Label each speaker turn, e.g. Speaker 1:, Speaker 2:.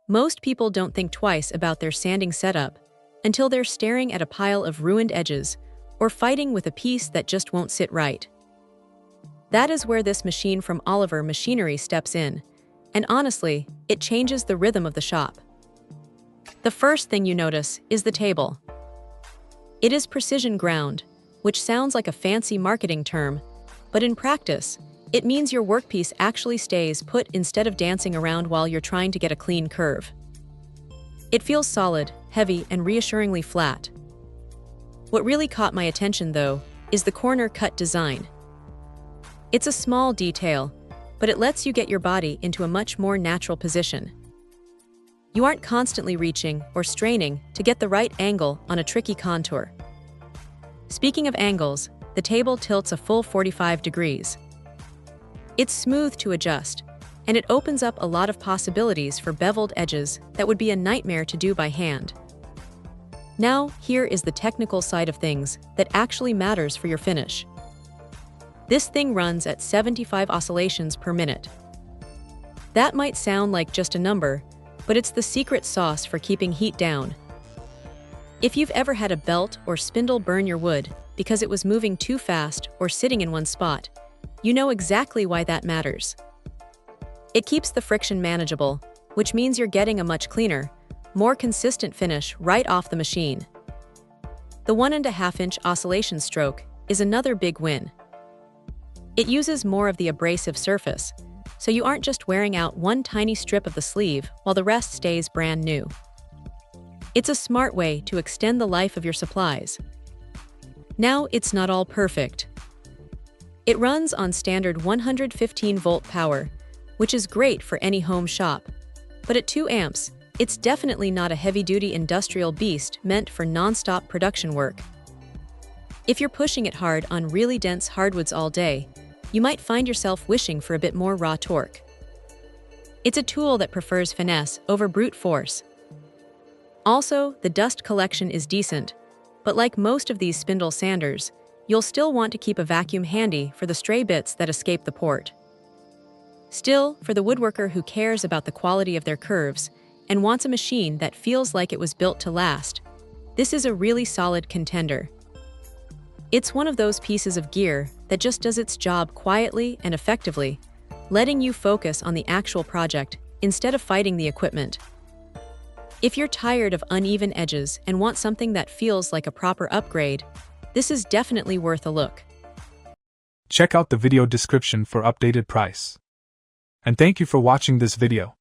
Speaker 1: Most people don't think twice about their sanding setup until they're staring at a pile of ruined edges or fighting with a piece that just won't sit right. That is where this machine from Oliver Machinery steps in, and honestly, it changes the rhythm of the shop. The first thing you notice is the table. It is precision ground, which sounds like a fancy marketing term, but in practice, it means your workpiece actually stays put instead of dancing around while you're trying to get a clean curve. It feels solid, heavy, and reassuringly flat. What really caught my attention, though, is the corner cut design. It's a small detail, but it lets you get your body into a much more natural position. You aren't constantly reaching or straining to get the right angle on a tricky contour. Speaking of angles, the table tilts a full 45 degrees. It's smooth to adjust, and it opens up a lot of possibilities for beveled edges that would be a nightmare to do by hand. Now, here is the technical side of things that actually matters for your finish. This thing runs at 75 oscillations per minute. That might sound like just a number, but it's the secret sauce for keeping heat down. If you've ever had a belt or spindle burn your wood because it was moving too fast or sitting in one spot, you know exactly why that matters. It keeps the friction manageable, which means you're getting a much cleaner, more consistent finish right off the machine. The 1.5-inch oscillation stroke is another big win. It uses more of the abrasive surface, so you aren't just wearing out one tiny strip of the sleeve while the rest stays brand new. It's a smart way to extend the life of your supplies. Now, it's not all perfect. It runs on standard 115-volt power, which is great for any home shop. But at 2 amps, it's definitely not a heavy-duty industrial beast meant for non-stop production work. If you're pushing it hard on really dense hardwoods all day, you might find yourself wishing for a bit more raw torque. It's a tool that prefers finesse over brute force. Also, the dust collection is decent, but like most of these spindle sanders, you'll still want to keep a vacuum handy for the stray bits that escape the port. Still, for the woodworker who cares about the quality of their curves and wants a machine that feels like it was built to last, this is a really solid contender. It's one of those pieces of gear that just does its job quietly and effectively, letting you focus on the actual project instead of fighting the equipment. If you're tired of uneven edges and want something that feels like a proper upgrade, this is definitely worth a look.
Speaker 2: Check out the video description for updated price. And thank you for watching this video.